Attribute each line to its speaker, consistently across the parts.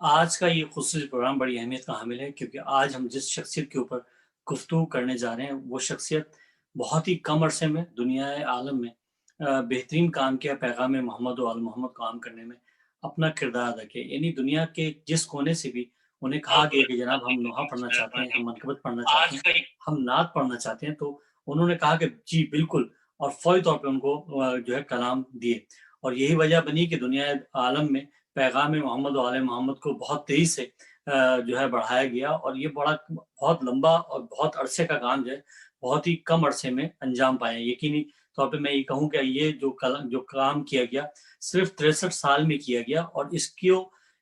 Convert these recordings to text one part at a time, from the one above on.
Speaker 1: آج کا یہ خصوصی پروگرام بڑی اہمیت کا حامل ہے کیونکہ آج ہم جس شخصیت کے اوپر گفتگو کرنے جا رہے ہیں وہ شخصیت بہت ہی کم عرصے میں دنیا عالم میں بہترین کام کیا، پیغام محمد و آل محمد کو عام کرنے میں اپنا کردار ادا کیا۔ یعنی دنیا کے جس کونے سے بھی انہیں کہا گیا کہ جناب ہم نوحہ پڑھنا چاہتے ہیں، ہم منقبت پڑھنا چاہتے ہیں، ہم نعت پڑھنا چاہتے ہیں، تو انہوں نے کہا کہ جی بالکل، اور فوری طور پہ ان کو جو ہے کلام دیے۔ اور یہی وجہ بنی کہ دنیا عالم میں پیغام محمد و آل محمد کو بہت تیزی سے جو ہے بڑھایا گیا، اور یہ بہت لمبا اور بہت عرصے کا کام جو ہے بہت ہی کم عرصے میں انجام پایا۔ یقینی طور پہ میں یہ کہوں کہ یہ جو کام کیا گیا صرف 63 سال میں کیا گیا، اور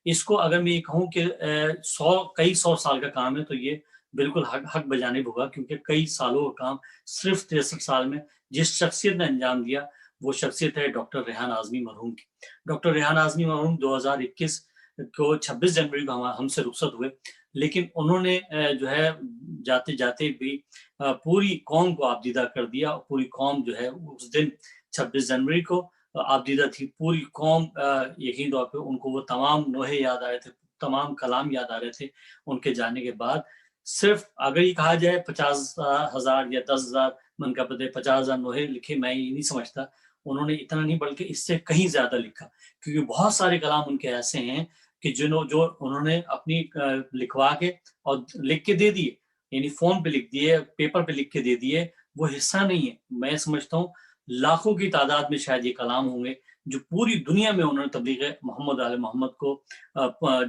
Speaker 1: اس کو اگر میں یہ کہوں کہ کئی سو سال کا کام ہے تو یہ بالکل حق بجانب ہوگا، کیونکہ کئی سالوں کا کام صرف 63 سال میں جس شخصیت نے انجام دیا وہ شخصیت ہے ڈاکٹر ریحان اعظمی مرحوم کی۔ ڈاکٹر ریحان اعظمی مرحوم 2021 کو 26 جنوری کو ہم سے رخصت ہوئے، لیکن انہوں نے جو ہے جاتے جاتے بھی پوری قوم کو آبدیدہ کر دیا۔ پوری قوم جو ہے اس دن 26 جنوری کو آبدیدہ تھی، پوری قوم یقین طور پہ ان کو وہ تمام نوحے یاد آ رہے تھے، تمام کلام یاد آ رہے تھے ان کے جانے کے بعد۔ صرف اگر یہ کہا جائے 50,000 یا 10,000 منقبت 50,000 نوحے لکھے، میں یہ نہیں سمجھتا انہوں نے اتنا نہیں بلکہ اس سے کہیں زیادہ لکھا، کیونکہ بہت سارے کلام ان کے ایسے ہیں کہ جو انہوں نے اپنی لکھوا کے اور لکھ کے دے دیے، یعنی فون پہ لکھ دیے، پیپر پہ لکھ کے دے دیے، وہ حصہ نہیں ہے۔ میں سمجھتا ہوں لاکھوں کی تعداد میں شاید یہ کلام ہوں گے جو پوری دنیا میں انہوں نے تبلیغ محمد علیہ محمد کو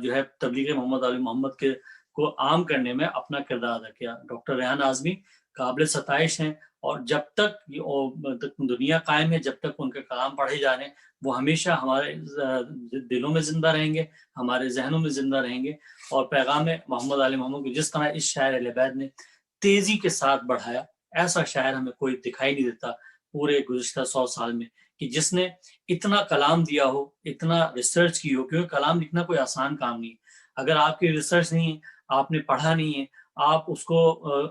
Speaker 1: جو ہے تبلیغ محمد علیہ محمد کے کو عام کرنے میں اپنا کردار ادا کیا۔ ڈاکٹر ریحان اعظمی قابل ستائش ہیں، اور جب تک دنیا قائم ہے، جب تک ان کے کلام پڑھے جا رہے ہیں، وہ ہمیشہ ہمارے دلوں میں زندہ رہیں گے، ہمارے ذہنوں میں زندہ رہیں گے۔ اور پیغام محمد علیہ محمد کو جس طرح اس شاعر اہل بیت نے تیزی کے ساتھ بڑھایا، ایسا شاعر ہمیں کوئی دکھائی نہیں دیتا پورے گزشتہ 100 سال میں کہ جس نے اتنا کلام دیا ہو، اتنا ریسرچ کی ہو، کیونکہ کلام لکھنا کوئی آسان کام نہیں ہے۔ اگر آپ کی ریسرچ نہیں ہے، آپ نے پڑھا نہیں ہے، آپ اس کو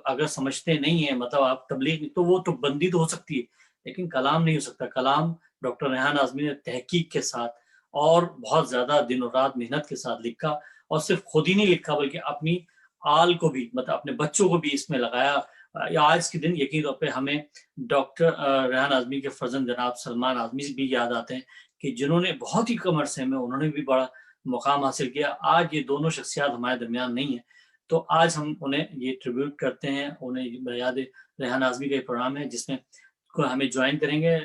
Speaker 1: اگر سمجھتے نہیں ہیں، مطلب آپ تبلیغ، تو وہ تو بندی تو ہو سکتی ہے لیکن کلام نہیں ہو سکتا۔ کلام ڈاکٹر ریحان اعظمی نے تحقیق کے ساتھ اور بہت زیادہ دن و رات محنت کے ساتھ لکھا، اور صرف خود ہی نہیں لکھا بلکہ اپنی آل کو بھی، مطلب اپنے بچوں کو بھی اس میں لگایا۔ آج کے دن یقین طور پہ ہمیں ڈاکٹر ریحان اعظمی کے فرزند جناب سلمان اعظمی بھی یاد آتے ہیں کہ جنہوں نے بہت ہی کم عرصے میں انہوں نے بھی بڑا مقام حاصل کیا۔ آج یہ دونوں شخصیات ہمارے درمیان نہیں ہیں، تو آج ہم انہیں یہ ٹریبیوٹ کرتے ہیں، انہیں یاد ریحان اعظمی کا یہ پروگرام ہے جس میں ہمیں جوائن کریں گے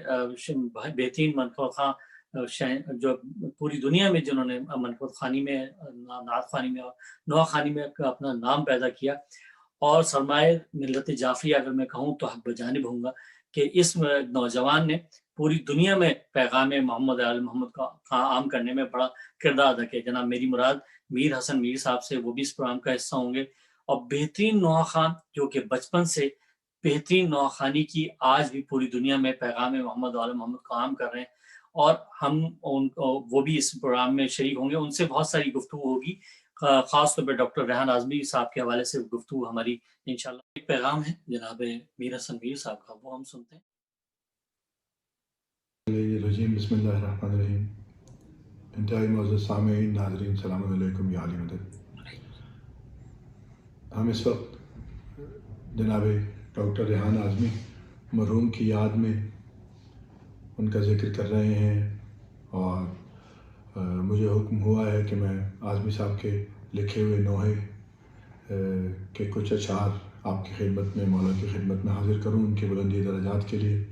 Speaker 1: بہترین منقبت خواں جو پوری دنیا میں جنہوں نے منقبت خوانی میں، نعت خوانی میں اور نوحہ خوانی میں اپنا نام پیدا کیا۔ اور سرمایہ ملت جعفریہ اگر میں کہوں تو حق بجانب ہوں گا کہ اس نوجوان نے پوری دنیا میں پیغام محمد علیہ محمد کا عام کرنے میں بڑا کردار ادا کیا۔ جناب میری مراد میر حسن میر صاحب سے، وہ بھی اس پروگرام کا حصہ ہوں گے، اور بہترین نوحہ خوان جو کہ بچپن سے بہترین نوحہ خوانی کی آج بھی پوری دنیا میں پیغام محمد علیہ محمد کا عام کر رہے ہیں، اور ہم وہ بھی اس پروگرام میں شریک ہوں گے۔ ان سے بہت ساری گفتگو ہوگی، خاص طور پہ ڈاکٹر ریحان اعظمی صاحب کے حوالے سے گفتگو ہماری انشاءاللہ۔ ایک پیغام ہے جناب میر حسن میر صاحب کا، وہ ہم سنتے ہیں۔
Speaker 2: بسم اللہ الرحمن الرحیم۔ انتہائی معزز سامعین، ناظرین، السلام علیکم یا علی مدد۔ ہم اس وقت جناب ڈاکٹر ریحان اعظمی مرحوم کی یاد میں ان کا ذکر کر رہے ہیں، اور مجھے حکم ہوا ہے کہ میں اعظمی صاحب کے لکھے ہوئے نوحے کے کچھ اشعار آپ کی خدمت میں، مولا کی خدمت میں حاضر کروں ان کے بلندی درجات کے لیے۔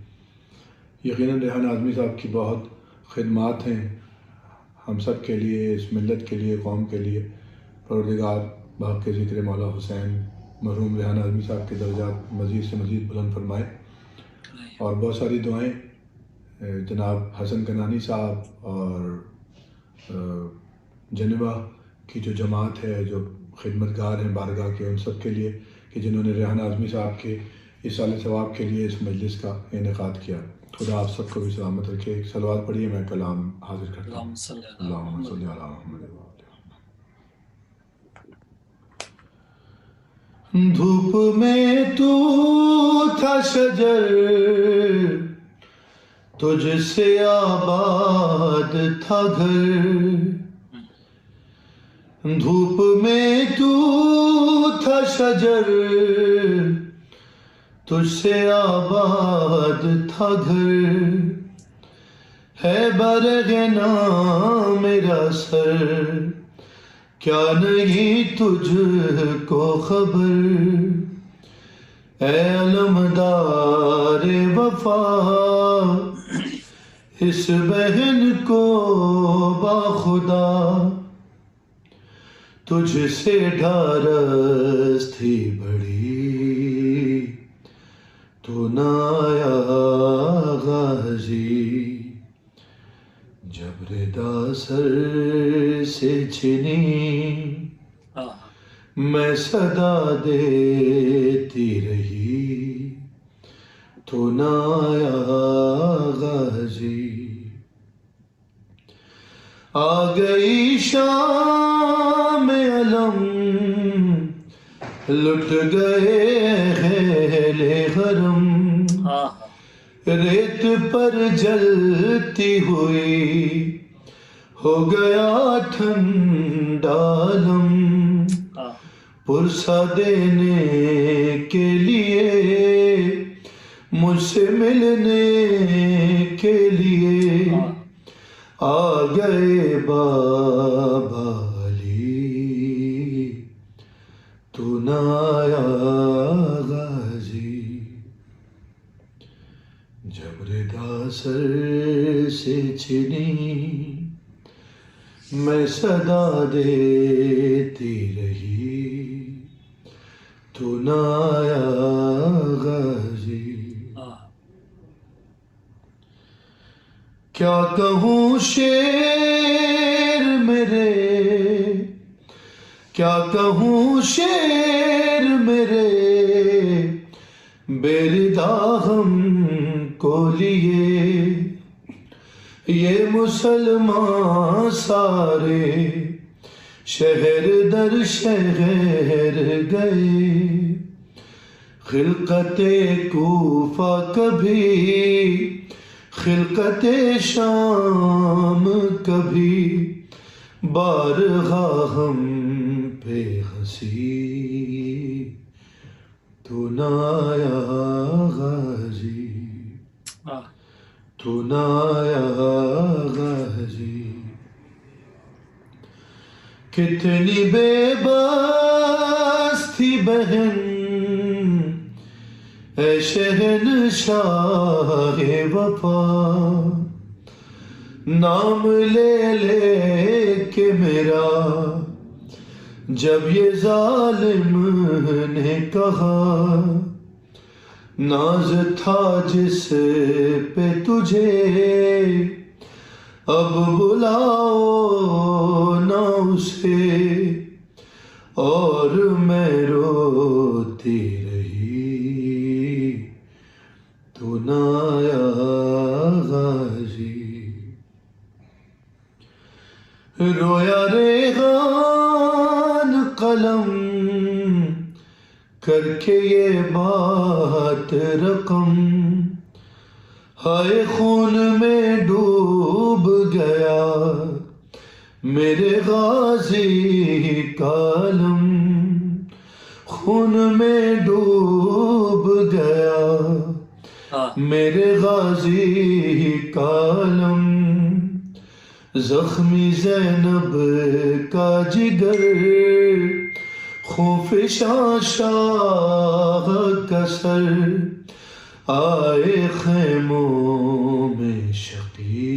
Speaker 2: یقیناً ریحان اعظمی صاحب کی بہت خدمات ہیں ہم سب کے لیے، اس ملت کے لیے، قوم کے لیے۔ پروردگار باق کے ذکر مولا حسین مرحوم ریحان اعظمی صاحب کے درجات مزید سے مزید بلند فرمائے۔ اور بہت ساری دعائیں جناب حسن کنانی صاحب اور جنبہ کی جو جماعت ہے، جو خدمتگار ہیں بارگاہ کے، ان سب کے لیے کہ جنہوں نے ریحان اعظمی صاحب کے ایصال ثواب کے لیے اس مجلس کا انعقاد کیا۔ خدا آپ سب کو بھی سلامت رکھے۔ صلوات پڑھیے، میں کلام حاضر کرتا ہوں۔ اللہم صلی علی محمد۔ دھوپ میں تو تھا شجر، تجھ سے آباد تھا گھر، دھوپ میں تو تھا شجر، تجھ سے آباد تھا گھر، ہے برگنا میرا سر، کیا نہیں تجھ کو خبر، اے علمدار وفا اس بہن کو باخدا، تجھ سے ڈھارس تھی بڑی، تو نہ آیا غازی، جب ردا سر سے چھنی میں صدا دیتی رہی، تو نہ آیا غازی، آ گئی شام علم، لٹ گئے خیل حرم، ریت پر جلتی ہوئی ہو گیا ٹھنڈا عالم، پرسہ دینے کے لیے مجھ سے ملنے کے لیے آ گئے بابا علی، تو نہ آیا غازی، جب ردا سر سے چھنی میں صدا دیتی رہی، تو نہ آیا غازی، کیا کہوں شعر میرے، کیا کہوں شعر میرے، بے ردا ہم کو لیے، یہ مسلمان سارے شہر در شہر گئے، خلقت کوفہ کبھی، خلقت شام کبھی، بارگاہ ہم پہ ہنسی، تو نہ آیا غازی، تو نہ آیا غازی، کتنی بے بس تھی بہن اے شہنشاہ وفا، نام لے لے کے میرا جب یہ ظالم نے کہا، ناز تھا جس پہ تجھے اب بلاؤ نہ اسے، اور میں روتی رہی، تو نہ آیا غازی، رویا ریحان قلم کر کے یہ بات رقم، ہائے خون میں ڈوب گیا میرے غازی کا علم، خون میں ڈوب گیا میرے غازی کا علم، زخمی زینب کا جگر، خوف شاہ کا سر، آئے خیموں میں شقی،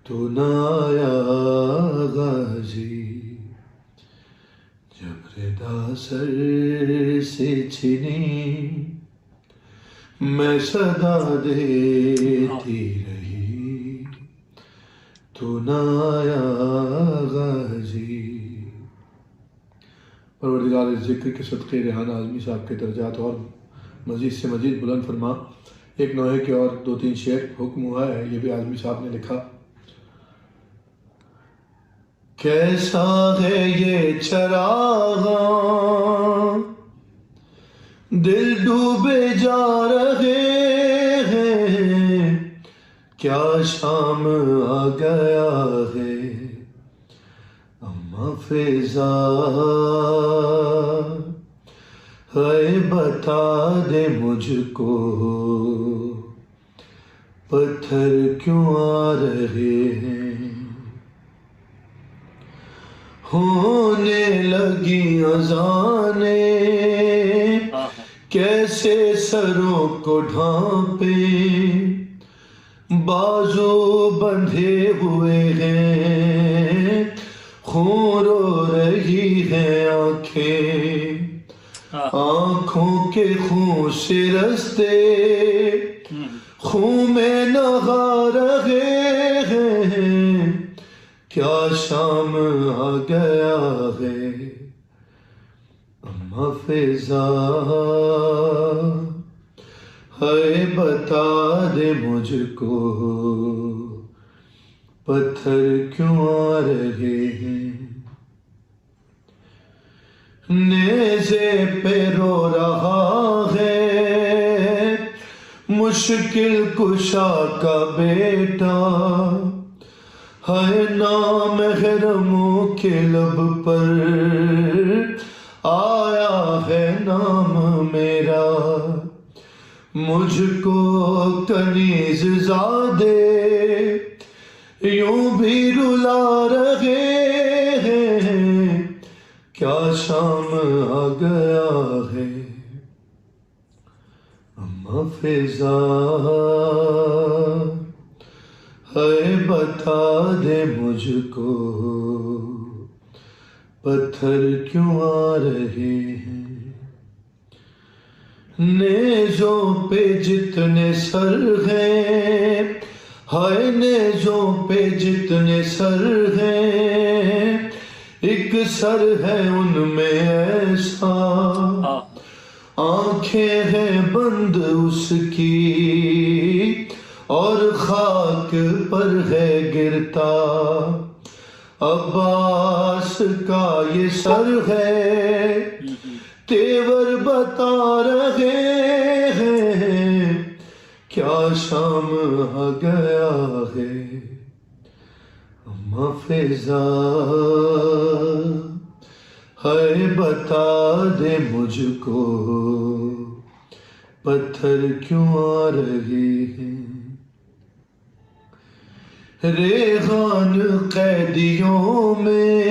Speaker 2: تو نہ آیا غازی، جب ردا سر سے چھنی میں صدا دیتی رہی، تو نہ آیا غازی۔ پروردگار ذکر کے صدقے ریحان اعظمی صاحب کے درجات اور مزید سے مزید بلند فرما۔ ایک نوحے کے اور 2-3 شعر حکم ہوا ہے، یہ بھی اعظمی صاحب نے لکھا۔ کیسا ہے یہ چراغاں دل ڈوبے جا رہے ہیں، کیا شام آ گیا ہے، اما فضا ہے بتا دے مجھ کو پتھر کیوں آ رہے ہیں، ہونے لگی اذانیں کیسے سروں کو ڈھانپے، بازو بندھے ہوئے ہیں خون رو رہی ہیں آنکھیں، آنکھوں کے خون سے رستے خون میں نہا رہے ہیں، کیا شام آ گیا ہے، اما فضا ہے بتا دے مجھ کو پتھر کیوں آ رہے ہیں، نیزے پہ رو رہا ہے مشکل کشا کا بیٹا، ہے نامحرموں کے لب پر آیا ہے نام میرا، مجھ کو کنیز زادے یوں بھی رلا رہے ہیں، کیا شام آ گیا ہے، اما فضا ہے بتا دے مجھ کو پتھر کیوں آ رہے ہیں، نیزوں پہ جتنے سر ہیں، ہائے نیزوں پہ جتنے سر ہیں، ایک سر ہے ان میں ایسا، آنکھیں ہیں بند اس کی اور خاک پر ہے گرتا، عباس کا یہ سر ہے تیور بتا رہے ہیں، کیا شام آ گیا ہے، اما فضا ہے بتا دے مجھ کو پتھر کیوں آ رہے ہیں، ریحان قیدیوں میں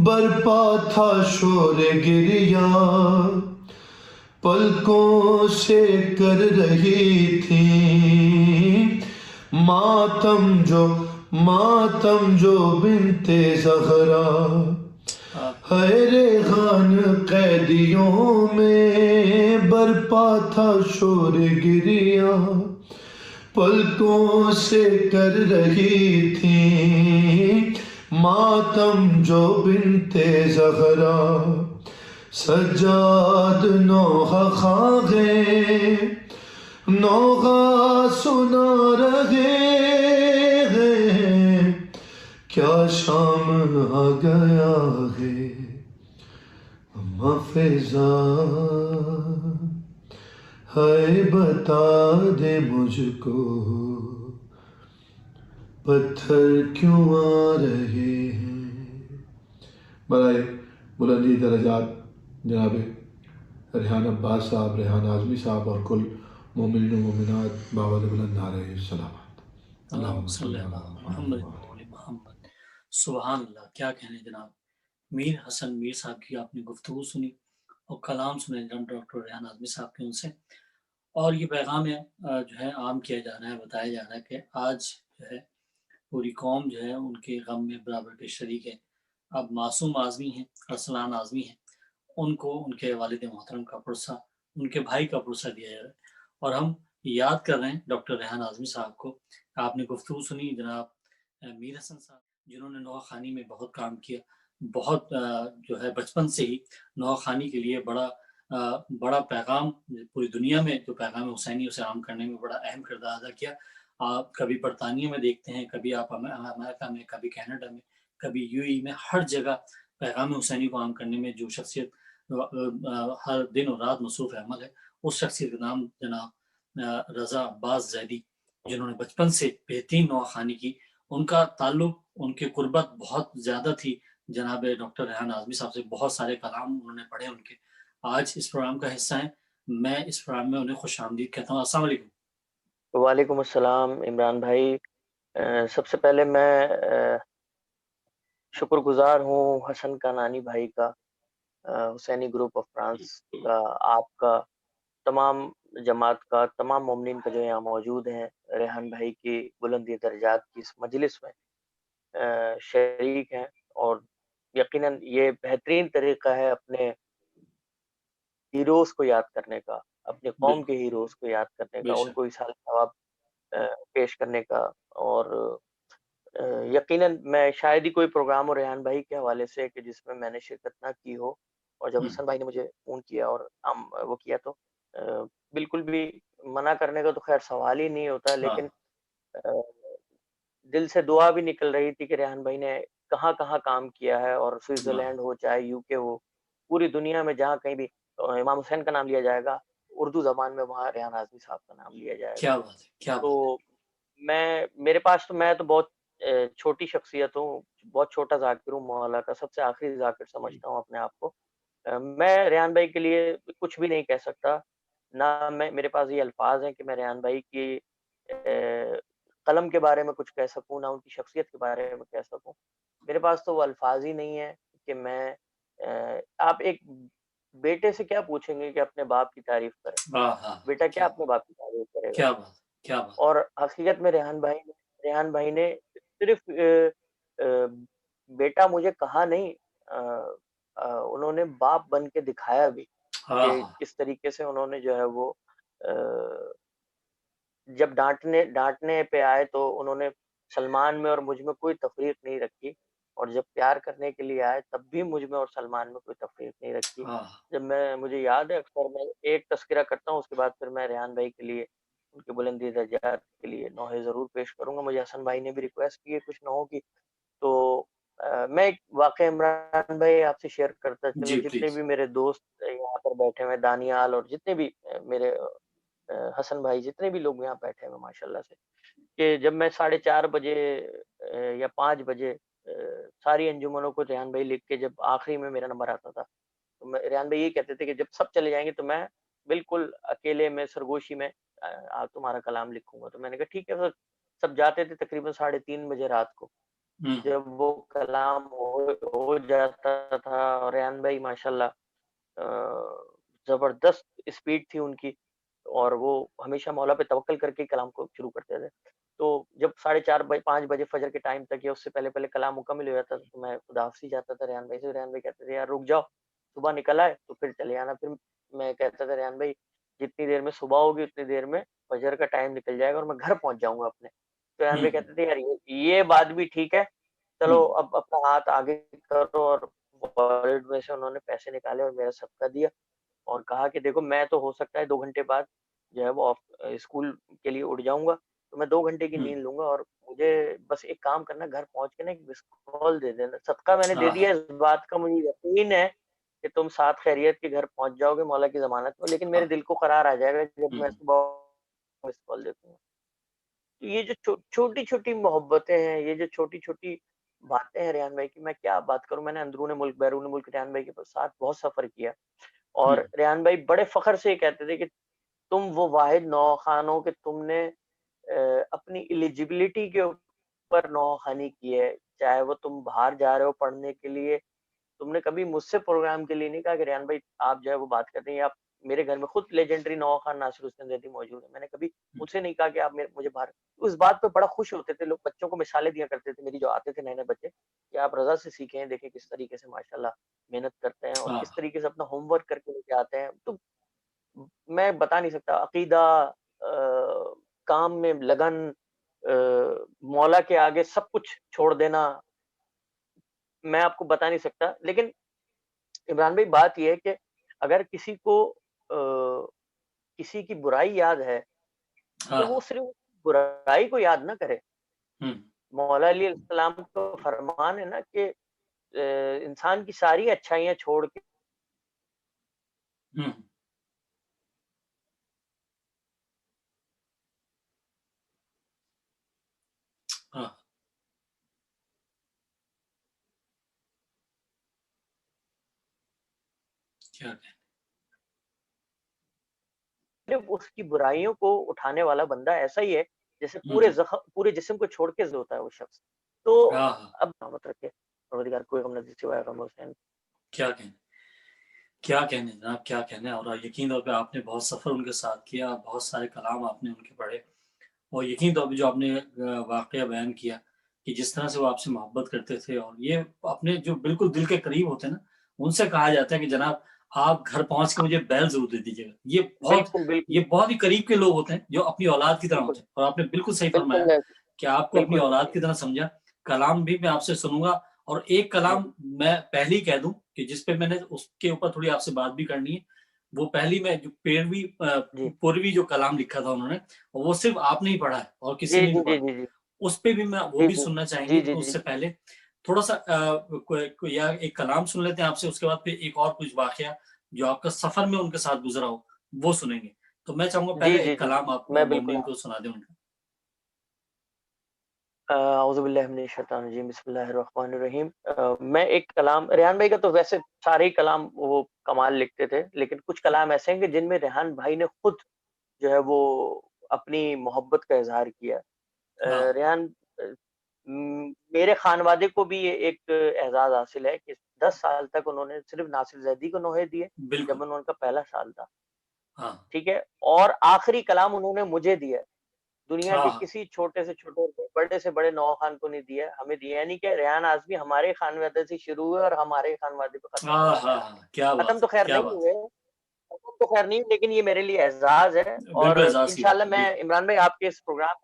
Speaker 2: برپا تھا شور گریا، پلکوں سے کر رہی تھی ماتم جو بنت زہرا، ہے ریحان قیدیوں میں برپا تھا شور گریا، پلکوں سے کر رہی تھی ماتم جو بنت زہرا، سجاد نوحہ خواہیں نوحہ سنا رہے ہیں، کیا شام آ گیا ہے، اما فضا ہے بتا دے مجھ کو پتھر کیوں آ رہے ہیں، برائے بلندی درجات جناب ریحان عباس صاحب، ریحان اعظمی صاحب اور کل مومنین و مومنات بابد بلند نعرہ سلامت،
Speaker 1: اللہم
Speaker 2: اللہم
Speaker 1: صلی
Speaker 2: صلی
Speaker 1: علی
Speaker 2: اللہ
Speaker 1: محمد و آل محمد۔ سبحان اللہ، کیا کہنے جناب، میر حسن میر صاحب کی آپ نے گفتگو سنی اور کلام سنے جناب ڈاکٹر ریحان اعظمی صاحب کے ان سے، اور یہ پیغام ہے جو ہے عام کیا جا رہا ہے، بتایا جا رہا ہے کہ آج جو ہے پوری قوم جو ہے ان کے غم میں برابر کے شریک ہے۔ اب معصوم اعظمی ہیں، ارسلان اعظمی ہیں، ان کو ان کے والد محترم کا پرسہ، ان کے بھائی کا پرسہ دیا جا رہا ہے، اور ہم یاد کر رہے ہیں ڈاکٹر ریحان اعظمی صاحب کو۔ آپ نے گفتگو سنی جناب میر حسن صاحب، جنہوں نے نوحہ خوانی میں بہت کام کیا، بہت جو ہے بچپن سے ہی نوحہ خوانی کے لیے بڑا پیغام پوری دنیا میں جو پیغام حسینی اسے عام کرنے میں بڑا اہم کردار ادا کیا۔ آپ کبھی برطانیہ میں دیکھتے ہیں، کبھی آپ امریکہ میں، کبھی کینیڈا میں، کبھی یو ای میں، ہر جگہ پیغام حسینی کو عام کرنے میں جو شخصیت ہر دن اور رات مصروف عمل ہے، اس شخصیت کا نام جناب رضا عباس زیدی، جنہوں نے بچپن سے بہترین نوحہ خوانی کی उनका ताल्लुक, उनकी कुर्बत बहुत ज़्यादा थी जनाब डॉक्टर रेहान आज़मी साहब से। बहुत सारे कलाम उन्होंने पढ़े उनके। आज इस प्रोग्राम का हिस्सा हैं। मैं इस प्रोग्राम में उन्हें खुशामदीद कहता हूँ। अस्सलाम वालेकुम।
Speaker 3: वालेकुम अस्सलाम इमरान भाई। सबसे पहले मैं शुक्रगुजार हूँ हसन कानानी भाई का, हुसैनी ग्रुप ऑफ फ्रांस का, आपका, तमाम जमात का, तमाम मोमिनीन का जो यहाँ मौजूद हैं, रेहान भाई की बुलंदी दर्जात की इस मजलिस में शरीक हैं। और यकीनन ये बेहतरीन तरीका है अपने हीरोज़ को याद करने का, अपनी कौम के
Speaker 1: बिल्कुल,
Speaker 3: हीरोज़ को याद करने का,
Speaker 1: बेशक।
Speaker 3: उनको इज़हार सवाब अ, पेश करने का। और अ, यकीनन मैं शायद ही कोई प्रोग्राम हो रेहान भाई के हवाले से कि जिसमें मैंने शिरकत ना की हो। और जब
Speaker 1: हुँ,
Speaker 3: हसन भाई ने मुझे फ़ोन किया और हम वो किया तो बिल्कुल भी मना करने का तो ख़ैर सवाल ही नहीं होता,
Speaker 1: हाँ,
Speaker 3: लेकिन अ, दिल से दुआ भी निकल रही थी कि रेहान भाई ने कहाँ-कहाँ काम किया है, और
Speaker 1: हाँ।
Speaker 3: स्विट्ज़रलैंड हो, चाहे यूके हो, पूरी दुनिया में जहाँ कहीं भी इमाम हुसैन का नाम लिया जाएगा, उर्दू ज़बान में वहाँ रेहान आज़मी साहब का नाम लिया जाएगा।
Speaker 1: क्या बात है! क्या बात है!
Speaker 3: तो मैं तो बहुत छोटी शख्सियत हूँ, बहुत छोटा ज़ाकिर हूँ मौला का, सबसे आखिरी ज़ाकिर
Speaker 1: हुँ,
Speaker 3: समझता हूँ अपने आप को। मैं रेहान भाई के लिए कुछ भी नहीं कह सकता, ना मैं मेरे पास ये अल्फ़ाज़ हैं कि मैं रेहान भाई की कलम के बारे में कुछ कह सकूँ, ना उनकी शख्सियत के बारे में कह सकूँ। मेरे पास तो वो अल्फ़ाज़ ही नहीं है कि मैं आप एक बेटे से क्या पूछेंगे कि अपने बाप की तारीफ़ करे?
Speaker 1: आहा!
Speaker 3: बेटा क्या
Speaker 1: क्या
Speaker 3: अपने बाप की तारीफ़ करेगा?
Speaker 1: क्या बात है! क्या बात
Speaker 3: और हकीकत में रेहान भाई ने सिर्फ़ बेटा मुझे कहा नहीं, उन्होंने बाप बन के दिखाया भी
Speaker 1: है!
Speaker 3: कि
Speaker 1: आहा!
Speaker 3: किस तरीके से उन्होंने जो है वो अ, जब डाँटने डाँटने पे आए तो उन्होंने सलमान में और मुझ में कोई तफ़रीक नहीं रखी, और जब प्यार करने के लिए आए तब भी मुझ में और सलमान में कोई तफ़रीक नहीं रखी।
Speaker 1: आहा!
Speaker 3: जब मैं मुझे याद है, अक्सर मैं एक तज़किरा करता हूँ, उसके बाद फिर मैं रेहान भाई के लिए, उनकी बुलंदी दर्जात के लिए नौहे ज़रूर पेश करूँगा। मुझे हसन भाई ने भी रिक्वेस्ट की है कुछ नौहों की, तो मैं एक वाक़या इमरान भाई आपसे शेयर करता चलूँ।
Speaker 1: जी,
Speaker 3: जितने
Speaker 1: प्लीज़।
Speaker 3: भी मेरे दोस्त यहाँ पर बैठे हुए हैं, दानियाल और जितने भी मेरे हसन भाई, जितने भी लोग यहाँ बैठे हुए हैं माशाल्लाह से, कि जब मैं 4:30 बजे या 5 बजे सारी अंजुमनों को रेहान भाई लिख के जब आखिरी में मेरा नंबर आता था, तो मैं रेहान भाई यही कहते थे कि जब सब चले जाएँगे तो मैं बिल्कुल अकेले में सरगोशी में तुम्हारा कलाम लिखूँगा। तो मैंने कहा ठीक है। फिर सब जाते थे तकरीबन 3:30 बजे रात को।
Speaker 1: हुँ,
Speaker 3: जब वो कलाम हो जाता था, और रेहान भाई माशाल्लाह ज़बरदस्त स्पीड थी उनकी, और वो हमेशा मौला पे तवक्कल करके ही कलाम को शुरू करते थे। तो जब 4:30 5 बजे फ़जर के टाइम तक या उससे पहले-पहले कलाम मुकम्मिल हो जाता था, तो मैं खुदाफ़िज़ी जाता था रेहान भाई से। रेहान भाई कहते थे, "यार रुक जाओ, सुबह निकल आए तो फिर चले आना।" फिर मैं कहता था, "रेहान भाई, जितनी देर में सुबह होगी उतनी देर में फ़जर का टाइम निकल जाएगा और मैं घर पहुँच जाऊँगा अपने।" तो रेहान
Speaker 1: हुँ,
Speaker 3: भाई कहते थे, "यार ये बात भी ठीक है,
Speaker 1: हुँ,
Speaker 3: चलो अब अपना हाथ आगे करो।" और वॉलेट में से उन्होंने पैसे निकाले और मेरा सदका दिया, और कहा कि देखो, मैं तो हो सकता है 2 घंटे बाद जो है वो स्कूल के लिए उठ जाऊँगा, तो मैं 2 घंटे की
Speaker 1: हुँ।
Speaker 3: नींद लूँगा, और मुझे बस एक काम करना, घर पहुँच के ना एक मिस्ड कॉल दे देना। सदका मैंने दे
Speaker 1: आहा!
Speaker 3: दिया, इस बात का मुझे यकीन है कि तुम साथ खैरियत के घर पहुँच जाओगे मौला की ज़मानत में, लेकिन मेरे
Speaker 1: हाँ,
Speaker 3: दिल को करार आ जाएगा जब
Speaker 1: हुँ,
Speaker 3: मैं सुबह मिस्ड कॉल देखूँगा। तो ये जो छोटी-छोटी मोहब्बतें हैं, ये जो छोटी-छोटी बातें हैं रेहान भाई की, मैं क्या बात करूँ। मैंने अंदरूनी मुल्क, बैरूनी मुल्क रेहान भाई के साथ बहुत सफ़र किया,
Speaker 1: हुँ,
Speaker 3: और रेहान भाई बड़े फ़ख्र से ये कहते थे कि तुम वो वाहिद नौखान हो कि तुमने अपनी एलिजिबिलिटी के ऊपर नौखानी की है। चाहे वो तुम बाहर जा रहे हो पढ़ने के लिए, तुमने कभी मुझसे प्रोग्राम के लिए नहीं कहा कि रेहान भाई आप जो है वो बात करते हैं, या आप मेरे घर में खुद लेजेंडरी नवाब खान नासिर हुसैन ज़ैदी मौजूद है। मैंने कभी
Speaker 1: हुँ,
Speaker 3: मुझसे नहीं कहा कि आप मुझे बाहर। उस बात पे बड़ा खुश होते थे लोग, बच्चों को मिसालें दिया करते थे मेरी, जो आते थे नए-नए बच्चे, कि आप रज़ा से सीखें, देखें किस तरीके से माशाल्लाह मेहनत करते हैं और किस
Speaker 1: हाँ,
Speaker 3: तरीके से अपना होमवर्क करके लेके आते हैं। तो मैं बता नहीं सकता, अकीदा, काम में लगन, मौला के आगे सब कुछ छोड़ देना, मैं आपको बता नहीं सकता। लेकिन इमरान भाई, बात ये है कि अगर किसी को किसी की बुराई याद है, तो वो
Speaker 1: हाँ,
Speaker 3: सिर्फ़ बुराई को याद ना करे।
Speaker 1: हुँ,
Speaker 3: मौला अली अलैहिस्सलाम का फरमान है ना कि इंसान की सारी अच्छाइयाँ छोड़ के
Speaker 1: हुँ, हाँ, क्या कहें।
Speaker 3: उसकी बुराइयों को उठाने वाला बंदा ऐसा ही है जैसे
Speaker 1: हम्म।
Speaker 3: पूरे जिस्म को छोड़ के होता है वो शख्स। तो
Speaker 1: हाँ हाँ।
Speaker 3: अब मत रखे परवरदिगार कोई गम नज़ीर सिवाय गम हुसैन।
Speaker 1: क्या कहने, क्या कहने जनाब, क्या कहने। और यकीन तौर पे आपने बहुत सफ़र उनके साथ किया, बहुत सारे कलाम आपने उनके पढ़े, और यकीन तौर पे जो आपने वाक़या बयान किया कि जिस तरह से वो आपसे मोहब्बत करते थे, और ये अपने जो बिल्कुल दिल के करीब होते हैं ना, उनसे कहा जाता है कि जनाब आप घर पहुँच के मुझे बैल ज़रूर दे दीजिएगा।
Speaker 3: बिल्कुल,
Speaker 1: ये
Speaker 3: बिल्कुल,
Speaker 1: बहुत ही करीब के लोग होते हैं जो अपनी औलाद की तरह
Speaker 3: बिल्कुल,
Speaker 1: होते हैं, और आपने बिल्कुल सही
Speaker 3: बिल्कुल
Speaker 1: फरमाया
Speaker 3: ऐसे
Speaker 1: कि आपको अपनी
Speaker 3: बिल्कुल
Speaker 1: औलाद
Speaker 3: ऐसे ही।
Speaker 1: की तरह समझा। कलाम भी मैं आपसे सुनूँगा, और एक
Speaker 3: जी,
Speaker 1: कलाम मैं पहले ही कह दूँ कि जिस पे मैंने उसके ऊपर थोड़ी आपसे बात भी करनी है। वो पहली मैं जो
Speaker 3: जी।
Speaker 1: पूर्वी जो कलाम लिखा था उन्होंने, वो सिर्फ़ आपने ही पढ़ा है और किसी
Speaker 3: जी,
Speaker 1: ने
Speaker 3: जी,
Speaker 1: नहीं
Speaker 3: जी,
Speaker 1: पढ़ा।
Speaker 3: जी, जी।
Speaker 1: उस पे भी मैं वो
Speaker 3: जी,
Speaker 1: भी
Speaker 3: जी।
Speaker 1: सुनना
Speaker 3: जी,
Speaker 1: चाहेंगे,
Speaker 3: जी,
Speaker 1: तो
Speaker 3: जी।
Speaker 1: उससे पहले थोड़ा-सा या एक कलाम सुन लेते हैं आपसे, उसके बाद फिर एक और कुछ वाक़या जो आपका सफ़र में उनके साथ गुज़रा हो, वो सुनेंगे। तो मैं चाहूँगा
Speaker 3: जी,
Speaker 1: पहले
Speaker 3: जी,
Speaker 1: एक
Speaker 3: जी, जी।
Speaker 1: कलाम आप
Speaker 3: मैं बिल्कुल
Speaker 1: मोमिन को सुना दें उनका।
Speaker 3: औज़ु बिल्लाहि मिनश शैतानिर रजीम, बिस्मिल्लाहिर रहमानिर रहीम। मैं एक कलाम रेहान भाई का तो वैसे सारे ही कलाम वो कमाल लिखते थे, लेकिन कुछ कलाम ऐसे हैं कि जिनमें रेहान भाई ने खुद जो है वो अपनी मोहब्बत का इज़हार किया।
Speaker 1: हाँ,
Speaker 3: रेहान मेरे खानवादे को भी ये एक एज़ाज़ हासिल है कि 10 साल तक उन्होंने सिर्फ़ नासिर ज़ैदी को नोहे दिए, जब
Speaker 1: बिल्कुल।
Speaker 3: उनका पहला साल था,
Speaker 1: हाँ।
Speaker 3: ठीक है? और आखिरी कलाम उन्होंने मुझे दिया है। दुनिया
Speaker 1: हाँ,
Speaker 3: के
Speaker 1: हाँ।
Speaker 3: किसी छोटे से छोटे और बड़े से बड़े नवाब खान को नहीं दिया है, हमें दिया है। यानी कि रेहान आज़मी हमारे खानवादे से शुरू हुए और हमारे खानवादे पे खत्म होने जा रहे हैं।
Speaker 1: हाँ, क्या
Speaker 3: खत्म
Speaker 1: बात
Speaker 3: तो
Speaker 1: है,
Speaker 3: खैर
Speaker 1: क्या
Speaker 3: नहीं
Speaker 1: बात
Speaker 3: हुए, खत्म तो खैर नहीं, लेकिन ये मेरे लिए एज़ाज़ है।
Speaker 1: है।
Speaker 3: और
Speaker 1: बिल्कुल एहसास की बात
Speaker 3: इंशाअल्लाह
Speaker 1: है,
Speaker 3: मैं
Speaker 1: बिल्कुल।
Speaker 3: इमरान भाई आपके इस प्रोग्राम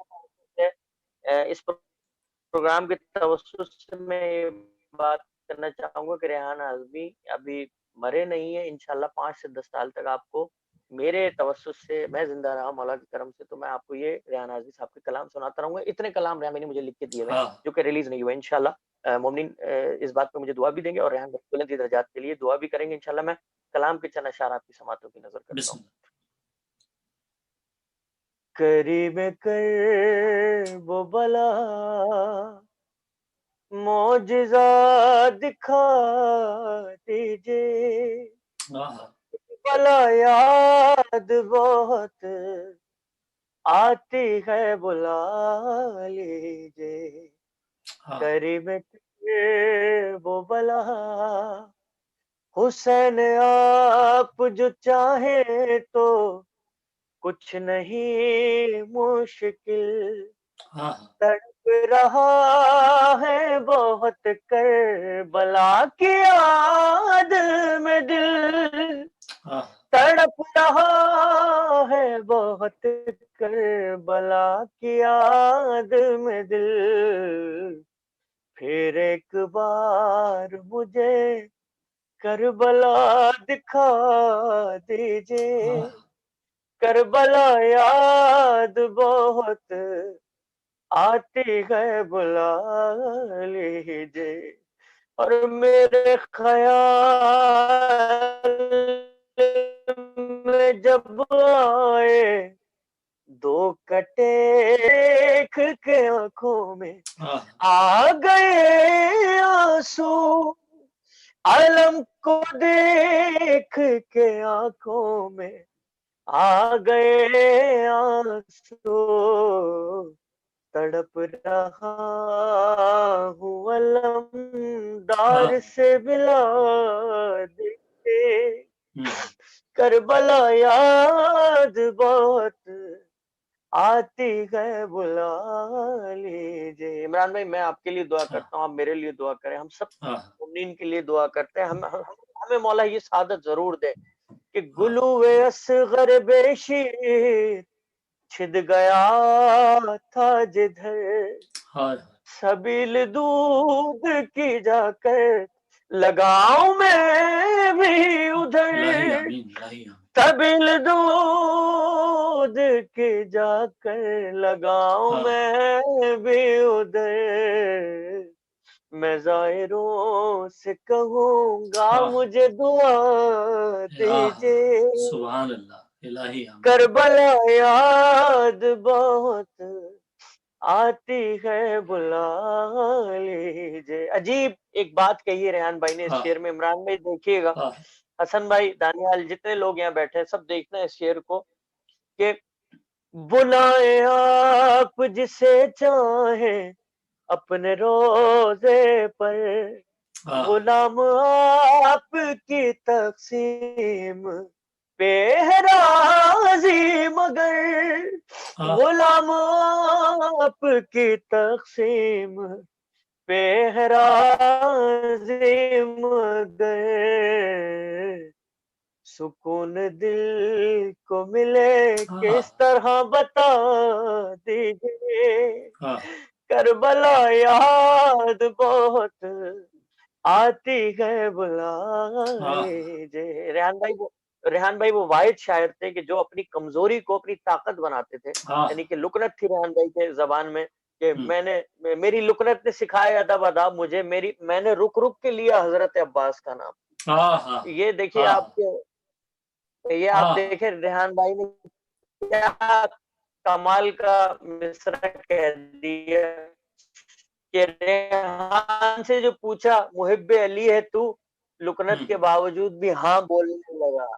Speaker 3: के इस प्रोग्राम के तवज्जुह से मैं ये बात करना चाहूँगा कि रेहान आज़मी अभी मरे नहीं हैं। इंशाअल्लाह 5 से 10 साल तक आपको मेरे तवज्जुह से मैं ज़िंदा रहा मौला के करम से, तो मैं आपको ये रेहान आज़मी साहब के कलाम सुनाता रहूँगा। इतने कलाम रेहान भाई ने मुझे लिख के दिए हुए हैं,
Speaker 1: हाँ,
Speaker 3: जो कि रिलीज़ नहीं हुए। इंशाअल्लाह मोमिनीन इस बात पे मुझे दुआ भी देंगे और रेहान भाई की बुलंद दर्जात के लिए दुआ भी करेंगे इंशाअल्लाह। मैं कलाम के चंद अशआर आपकी समाअतों की नज़र करता हूँ।
Speaker 1: बिस्मिल्लाह।
Speaker 3: करीब कर वो बला मौजिज़ा दिखा दीजिए,
Speaker 1: हाँ, हाँ।
Speaker 3: भला याद बहुत आती है बुला लीजिए।
Speaker 1: हाँ,
Speaker 3: करीब के वो बला हुसैन आप जो चाहे तो कुछ नहीं मुश्किल।
Speaker 1: हाँ, हाँ।
Speaker 3: तड़प रहा है बहुत करबला की याद में दिल।
Speaker 1: हाँ,
Speaker 3: तड़प रहा है बहुत करबला की याद में दिल। फिर एक बार मुझे करबला दिखा दीजिए।
Speaker 1: हाँ,
Speaker 3: करबला याद बहुत आती है बुला लीजिए। और मेरे ख्याल में जब आए दो कटे देख के आंखों में
Speaker 1: हाँ,
Speaker 3: आ गए आंसू। आलम को देख के आंखों में आ गए आंसू। तड़प रहा हूँ अलमदार
Speaker 1: हाँ।
Speaker 3: से मिला दीजिए।
Speaker 1: हुँ, हुँ।
Speaker 3: करबला याद बहुत आती है बुला लीजिए। इमरान भाई मैं आपके लिए दुआ
Speaker 1: हाँ,
Speaker 3: करता हूँ, आप मेरे लिए दुआ करें। हम सब
Speaker 1: हाँ,
Speaker 3: मुमिनीन के लिए दुआ करते हैं। हमें मौला ये सआदत ज़रूर दे कि
Speaker 1: हाँ,
Speaker 3: गुलूए असग़र बेशीर छिद गया था जिधर।
Speaker 1: हाँ।
Speaker 3: सबील दूध की जाकर लगाऊं मैं भी
Speaker 1: इलाही
Speaker 3: उधर।
Speaker 1: आमीन, इलाही आमीन।
Speaker 3: सबील दूध की जाकर लगाऊं
Speaker 1: हाँ,
Speaker 3: मैं भी उधर। मैं ज़ाहिरों से कहूँगा
Speaker 1: हाँ, हाँ।
Speaker 3: मुझे दुआ
Speaker 1: आहा!
Speaker 3: दीजिए।
Speaker 1: सुभान अल्लाह, इलाही आमीन।
Speaker 3: करबला याद बहुत आती है बुला लीजिए। अजीब एक बात कही है रेहान भाई ने इस
Speaker 1: हाँ,
Speaker 3: शेर में। इमरान भाई देखिएगा,
Speaker 1: हाँ,
Speaker 3: हसन भाई, दानियाल, जितने लोग यहाँ बैठे हैं सब देखना है इस शेर को कि बुलाए आप जिसे चाहे अपने रोज़े पर,
Speaker 1: हाँ,
Speaker 3: गुलाम आपकी तक़सीम पे है राज़ी मगर,
Speaker 1: हाँ,
Speaker 3: गुलाम आपकी तक़सीम पे है राज़ी मगर, सुकून दिल को मिले
Speaker 1: हाँ,
Speaker 3: किस तरह बता दीजिए,
Speaker 1: हाँ,
Speaker 3: करबला याद बहुत आती है बुला
Speaker 1: हाँ,
Speaker 3: लीजिए। रेहान भाई वो वाहिद शायर थे कि जो अपनी कमजोरी को अपनी ताकत बनाते थे।
Speaker 1: हाँ,
Speaker 3: यानी कि लुकनत थी रेहान भाई के जबान में कि
Speaker 1: हुँ,
Speaker 3: मेरी लुकनत ने सिखाया अदब अदा मुझे, मेरी मैंने रुक रुक के लिया हजरत अब्बास का नाम।
Speaker 1: हाँ, हाँ,
Speaker 3: ये देखिए
Speaker 1: हाँ,
Speaker 3: आपके, ये आप
Speaker 1: हाँ,
Speaker 3: देखें रेहान भाई ने क्या कमाल का मिसरा कह दिया कि रेहान से जो पूछा मुहिब्बे अली है तू, लुकनत
Speaker 1: हुँ,
Speaker 3: के बावजूद भी हाँ बोलने लगा,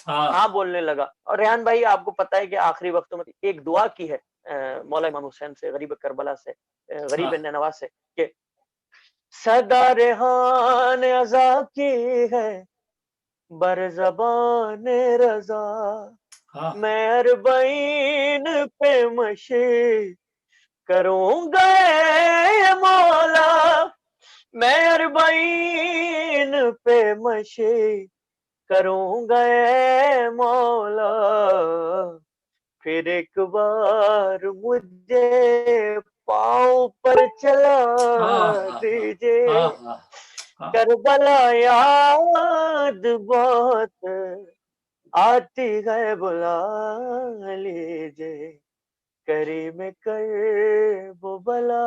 Speaker 1: हाँ,
Speaker 3: हाँ बोलने लगा। और रेहान भाई आपको पता है कि आखिरी वक्तों में एक दुआ की है मौला इमाम हुसैन से, गरीब करबला से, गरीब
Speaker 1: हाँ,
Speaker 3: नवाज से कि सदा रेहान अज़ा की है बर ज़बान रज़ा,
Speaker 1: हाँ,
Speaker 3: मैं अरबईन पे मशी करूँगा ए मौला, मैं अरबईन पे मशी करूँगा ए मौला, फिर एक बार मुझे पाँव पर चला
Speaker 1: हाँ, हाँ,
Speaker 3: दीजिए,
Speaker 1: हाँ, हाँ, हाँ,
Speaker 3: करबला याद बहुत आती है बुला लीजिए, करीम कर वो भला।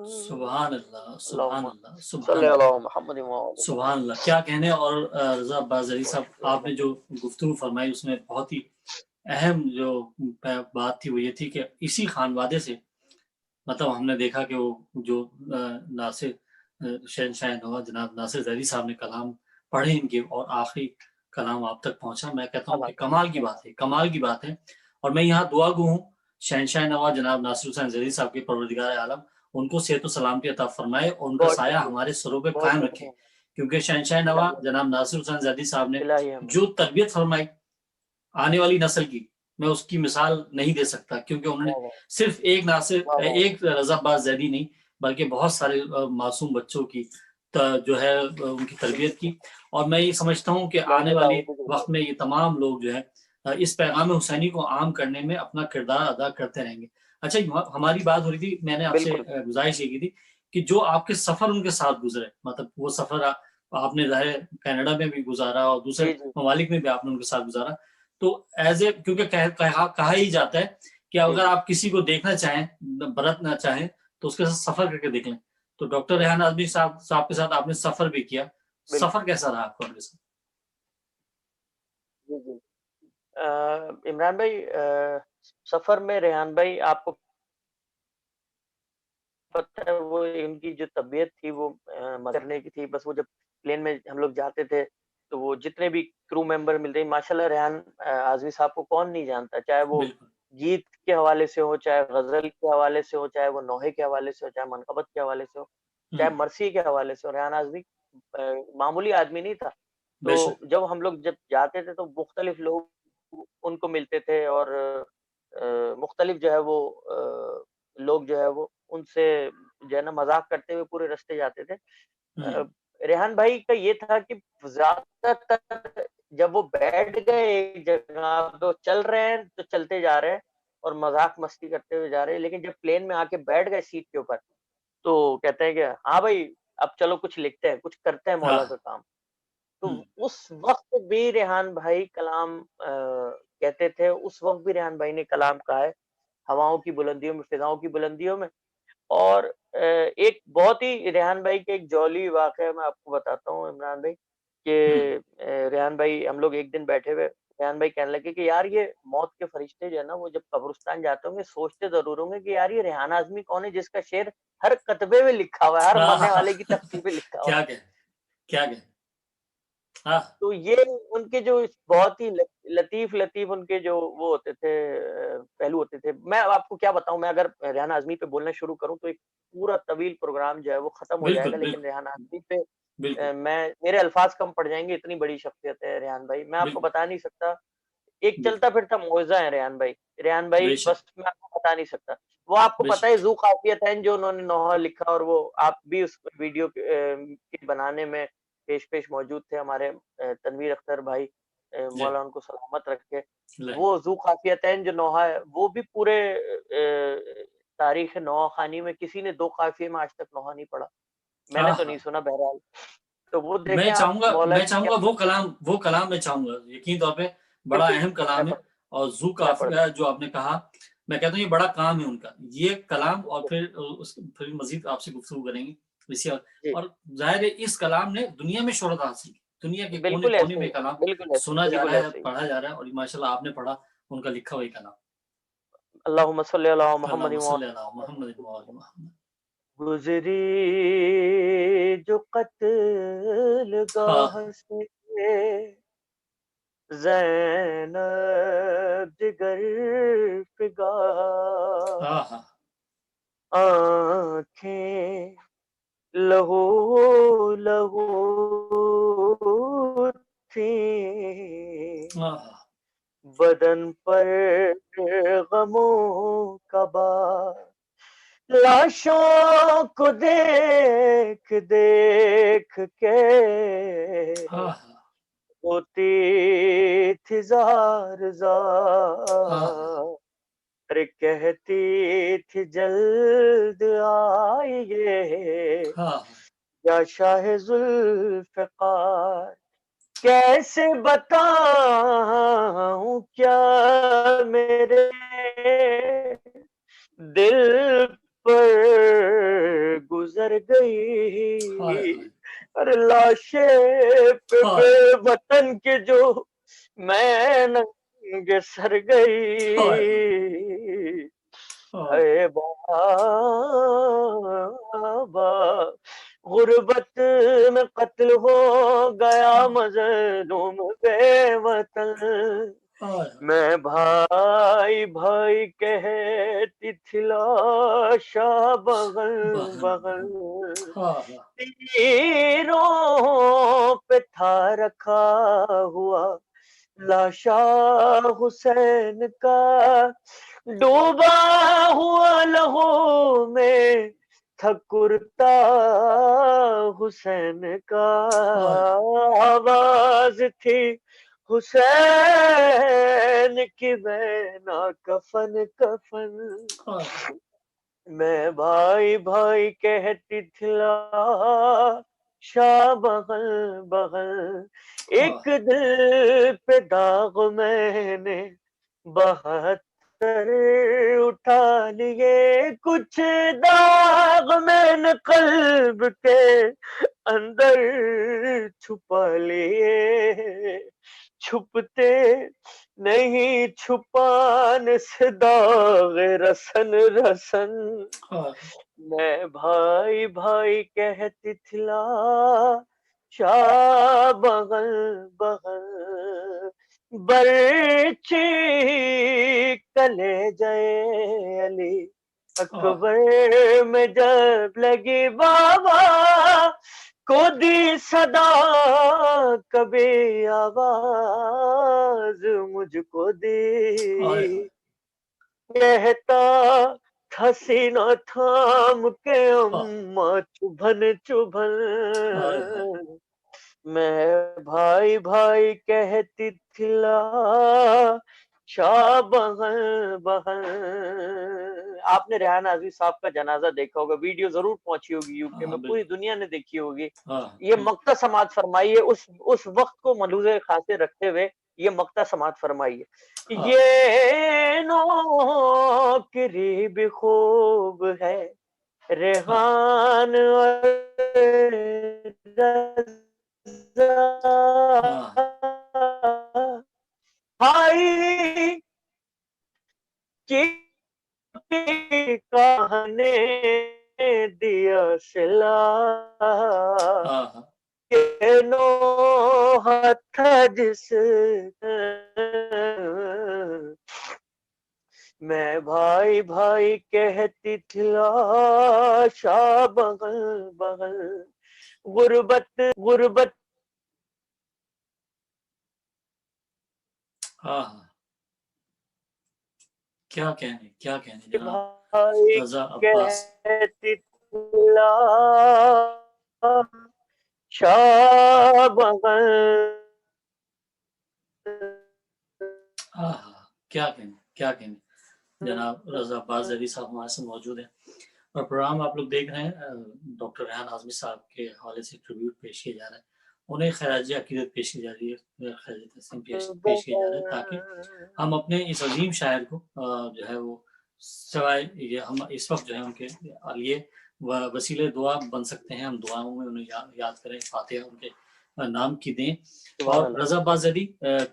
Speaker 1: सुभान अल्लाह, सुभान
Speaker 3: अल्लाहुम्मा
Speaker 1: अल्लाह, सुभान
Speaker 3: सल्ली अला
Speaker 1: अल्लाह,
Speaker 3: मुहम्मद व आलि
Speaker 1: सुभान अल्लाह। क्या कहने। और रज़ा अब्बास ज़री साहब, आपने
Speaker 3: मुहम्मद।
Speaker 1: जो गुफ्तगू फरमाई उसमें बहुत ही अहम जो बात थी वो ये थी कि इसी खानवादे से, मतलब हमने देखा कि वो जो नासिर शहनशाह नवा जनाब नासिर ज़री साहब ने कलाम पढ़े इनके और आखिरी कलाम आप तक पहुँचा। मैं कहता हूँ कि कमाल की बात है, कमाल की बात है। और मैं यहाँ दुआ गो हूँ शहनशाह नवा जनाब नासिर हुसैन ज़री साहब के, परवरदिगार आलम उनको सेहत व सलामती अता फरमाए और उनका
Speaker 3: बहुत
Speaker 1: साया
Speaker 3: शुक्रिया,
Speaker 1: हमारे सरों पे
Speaker 3: बहुत
Speaker 1: कायम रखे।
Speaker 3: शुक्रिया।
Speaker 1: क्योंकि शहनशाह नवा
Speaker 3: इलाही
Speaker 1: जनाब नासिर हुसैन ज़री साहब ने
Speaker 3: इलाही हमें।
Speaker 1: जो तरबियत फरमाई आने वाली नस्ल की, मैं उसकी मिसाल नहीं दे सकता, क्योंकि उन्होंने
Speaker 3: वाह वाह
Speaker 1: सिर्फ एक नासिर
Speaker 3: वाह वाह
Speaker 1: एक रज़ा अब्बास ज़ैदी नहीं, बल्कि बहुत सारे मासूम बच्चों की जो है उनकी तरबियत की। और मैं ये समझता हूँ कि आने
Speaker 3: बहन
Speaker 1: वाले
Speaker 3: दाऊद की
Speaker 1: वक्त में ये तमाम लोग जो है इस पैगाम हुसैनी को आम करने में अपना किरदार अदा करते रहेंगे। अच्छा, हमारी बात हो रही थी, मैंने आपसे
Speaker 3: बिल्कुल
Speaker 1: गुजारिश ये की थी कि जो आपके सफर उनके साथ गुजरे, मतलब वो सफर आपने ज़ाहिर कनाडा में भी गुजारा और दूसरे
Speaker 3: जी जी
Speaker 1: ममालिक में भी आपने उनके साथ गुजारा। तो एज ए, क्योंकि कहा ही जाता है कि
Speaker 3: जी
Speaker 1: अगर
Speaker 3: जी
Speaker 1: आप किसी को देखना चाहें, बरतना चाहें, तो उसके साथ सफर करके देख लें। तो डॉक्टर
Speaker 3: हम्म,
Speaker 1: रेहान आज़मी साहब साहब के साथ आपने सफर भी किया।
Speaker 3: बिल्कुल
Speaker 1: सफर कैसा रहा आपका उनके साथ?
Speaker 3: जी जी। इमरान भाई, सफर में रेहान भाई आपको पता है वो इनकी जो तबीयत थी वो करने की थी। बस वो जब प्लेन में हम लोग जाते थे तो वो जितने भी क्रू मेंबर मिलते हैं, माशाल्लाह रेहान आज़मी साहब को कौन नहीं जानता, चाहे वो
Speaker 1: बिल्कुल।
Speaker 3: गीत के हवाले से हो, चाहे गजल के हवाले से हो, चाहे वो नोहे के हवाले से हो, चाहे मनकबत के हवाले से हो,
Speaker 1: हुँ,
Speaker 3: चाहे मरसी के हवाले से हो। रेहान आज़मी मामूली आदमी नहीं था। तो
Speaker 1: बेशक।
Speaker 3: जब हम लोग जब जाते थे तो मुख्तलिफ लोग उनको मिलते थे और मुख्तलिफ जो है वो लोग जो है वो उनसे जो है ना मज़ाक करते हुए पूरे रास्ते जाते थे।
Speaker 1: हुँ,
Speaker 3: रेहान भाई का ये था कि ज़्यादातर जब वो बैठ गए एक जगह पे, वो चल रहे हैं तो चलते जा रहे हैं और मज़ाक मस्ती करते हुए जा रहे हैं, लेकिन जब प्लेन में आके बैठ गए सीट के ऊपर, तो कहते हैं कि हाँ भाई, अब चलो कुछ लिखते हैं, कुछ करते हैं मौला
Speaker 1: हाँ,
Speaker 3: का काम। तो
Speaker 1: हुँ,
Speaker 3: उस वक़्त भी रेहान भाई कलाम कहते थे, उस वक़्त भी रेहान भाई ने कलाम कहा है, हवाओं की बुलंदियों में, फ़िज़ाओं की बुलंदियों में। और एक बहुत ही रेहान भाई के एक जौली वाक़या मैं आपको बताता हूँ इमरान भाई,
Speaker 1: हुँ,
Speaker 3: कि रेहान भाई हम लोग एक दिन बैठे हुए, रेहान भाई कहने लगे कि यार ये मौत के फरिश्ते जो है ना वो जब कब्रिस्तान जाते होंगे सोचते जरूर होंगे कि यार ये रेहान आज़मी कौन है जिसका शेर हर कतबे में लिखा हुआ है, हर
Speaker 1: हाँ, हाँ,
Speaker 3: मरने
Speaker 1: हाँ,
Speaker 3: वाले की तख्ती पे लिखा हुआ है।
Speaker 1: क्या कहें, क्या कहें? हाँ,
Speaker 3: तो ये उनके जो बहुत ही लतीफ उनके जो वो होते थे पहलू होते थे। मैं अब आपको क्या बताऊँ, मैं अगर रेहान आज़मी पे बोलना शुरू करूँ तो एक पूरा तवील प्रोग्राम जो है वो खत्म हो
Speaker 1: बिल्कुल,
Speaker 3: जाएगा, लेकिन
Speaker 1: बिल्कुल,
Speaker 3: रेहान आज़मी पे
Speaker 1: बिल्कुल,
Speaker 3: मेरे अल्फाज़ कम पड़ जाएँगे, इतनी बड़ी शख्सियत है रेहान भाई। मैं आपको
Speaker 1: बिल्कुल,
Speaker 3: बता नहीं सकता, एक
Speaker 1: बिल्कुल,
Speaker 3: चलता-फिरता मौज़ा है रेहान भाई। रेहान भाई
Speaker 1: बेशक,
Speaker 3: बस मैं आपको बता नहीं सकता। वो आपको पता है
Speaker 1: बेशक,
Speaker 3: ज़ू क़ाफ़ियतैन जो उन्होंने नोहा लिखा, और वो आप भी उस वीडियो के बनाने में पेश-पेश मौजूद थे, हमारे तनवीर अख्तर भाई,
Speaker 1: जी,
Speaker 3: मौला उनको सलामत रखे।
Speaker 1: नहीं,
Speaker 3: वो ज़ू क़ाफ़ियतैन जो नोहा है, वो भी पूरे तारीख़ नोहा ख़ानी में किसी ने 2 क़ाफ़िये में आज तक नोहा नहीं पढ़ा। मैंने तो नहीं
Speaker 1: आहा!
Speaker 3: सुना बहरहाल। तो वो देखें आप मौला
Speaker 1: मैं
Speaker 3: की क्या।
Speaker 1: चाहूँगा वो कलाम मैं चाहूँगा, यकीनी तौर पे बड़ा
Speaker 3: बिल्कुल,
Speaker 1: अहम
Speaker 3: मैं
Speaker 1: कलाम है।
Speaker 3: पढ़
Speaker 1: और ज़ू
Speaker 3: मैं पढ़
Speaker 1: काफ़िया जो आपने कहा, मैं कहता हूँ ये बड़ा काम है उनका। ये कलाम और फिर मज़ीद आपसे गुफ्तगू करेंगे इसी
Speaker 3: जी,
Speaker 1: और ज़ाहिर है इस कलाम ने दुनिया में शोहरत हासिल की। दुनिया के
Speaker 3: बिल्कुल
Speaker 1: कोने-कोने
Speaker 3: ऐसे
Speaker 1: में
Speaker 3: ही
Speaker 1: ये कलाम सुना जा
Speaker 3: बिल्कुल
Speaker 1: रहा है,
Speaker 3: ऐसे ही।
Speaker 1: पढ़ा जा रहा है और माशाअल्लाह आपने पढ़ा उनका लिखा हुआ ये कलाम।
Speaker 3: अल्लाहुम्मा सल्लि अला
Speaker 1: अल्लाहुम्मा
Speaker 3: मुहम्मदिन व
Speaker 1: सल्लि
Speaker 3: अला
Speaker 1: अला
Speaker 3: मुहम्मद।
Speaker 1: मुहम्मदिन व आलि मुहम्मद।
Speaker 3: गुज़री जो कत्लगाह
Speaker 1: हाँ,
Speaker 3: से ज़ैनब जिगर फ़िगा,
Speaker 1: हाँ, हाँ,
Speaker 3: आँखें लहू लहू थीं,
Speaker 1: हाँ, हाँ,
Speaker 3: बदन पर गमों का बार, लाशों को देख देख के
Speaker 1: हाँ, हाँ,
Speaker 3: होती थी ज़ार
Speaker 1: हाँ, हाँ,
Speaker 3: ज़ार, अरे कहती थी जल्द आइए
Speaker 1: हाँ, हाँ,
Speaker 3: या शाह जुल्फ़िकार। कैसे बताऊँ क्या मेरे दिल पर गुजर
Speaker 1: हाय,
Speaker 3: गई।
Speaker 1: हाय,
Speaker 3: अरे लाशें पे
Speaker 1: हाय,
Speaker 3: बेवतन के जो मैं नंगे सर
Speaker 1: हाय,
Speaker 3: गई।
Speaker 1: हाय,
Speaker 3: हाय बाबा, गुर्बत में कत्ल हो गया
Speaker 1: हाँ,
Speaker 3: मज़लूम बेवतन।
Speaker 1: हाय,
Speaker 3: मैं भाई भाई कहती थी लाशा बगल
Speaker 1: बहन,
Speaker 3: बगल,
Speaker 1: हाँ, हाँ,
Speaker 3: तीरों पे था रखा हुआ लाशा हुसैन का, डूबा हुआ लहू में था कुर्ता हुसैन का,
Speaker 1: हाय,
Speaker 3: आवाज थी हुसैन की बहना कफन कफन।
Speaker 1: हाय,
Speaker 3: मैं भाई भाई कहती थी शाह बगल बगल,
Speaker 1: हाय,
Speaker 3: एक दिल पे दाग मैंने 72 उठा लिए, कुछ दाग मैंने कल्ब के अंदर छुपा लिए, छुपते नहीं छुपाने से दाग रसन रसन।
Speaker 1: हाय,
Speaker 3: मैं भाई भाई कहती थिला शाह बगल बगल, बर्ची कले जय अली
Speaker 1: हाय,
Speaker 3: अकबर में जब लगी बाबा को दी सदा, कभी आवाज मुझको
Speaker 1: हाय,
Speaker 3: दी,
Speaker 1: हाय,
Speaker 3: कहता था सीना थाम के
Speaker 1: हाँ,
Speaker 3: अम्मा चुभन
Speaker 1: हाय, हाय,
Speaker 3: चुभन। मैं भाई भाई कहती थिला शाह बहन बहन। आपने रेहान आज़मी साहब का जनाजा देखा होगा, वीडियो जरूर पहुंची होगी यूके
Speaker 1: हाँ,
Speaker 3: में, पूरी
Speaker 1: बिल्कुल,
Speaker 3: दुनिया ने देखी होगी।
Speaker 1: हाँ,
Speaker 3: ये
Speaker 1: बिल्कुल,
Speaker 3: मक्ता समात फरमाइए, उस वक्त को मलूज़े खातिर रखते हुए ये मक्ता समात फरमाइए।
Speaker 1: हाँ,
Speaker 3: ये नौकरी भी खूब है
Speaker 1: हाँ,
Speaker 3: रेहान और रज़ा,
Speaker 1: हाँ,
Speaker 3: نوحہ تھا جس میں بھائی بھائی کہتی تھی لاشا بغل بغل، غربت غربت
Speaker 1: ہاں ہاں، کیا کہنے جناب
Speaker 3: بھائی
Speaker 1: رضا عباس.
Speaker 3: کہتی تھی لاشا بغل.
Speaker 1: ہاں ہاں، کیا کہنے جناب رضا عباس زری صاحب ہمارے سے موجود ہیں، اور پروگرام آپ لوگ دیکھ رہے ہیں. ڈاکٹر ریحان اعظمی صاحب کے حوالے سے ٹریبیوٹ پیش کیا جا رہا ہے، انہیں خراج عقیدت پیش کی جا رہی ہے، خراج تحسین پیش کیا جا رہا ہے، تاکہ ہم اپنے اس عظیم شاعر کو جو ہے وہ سوائے یہ ہم اس وقت جو ہے ان کے لیے وسیلے دعا بن سکتے ہیں، ہم دعاؤں میں انہیں یاد کریں، فاتحہ ان کے نام کی دیں. اور رضا عباس زری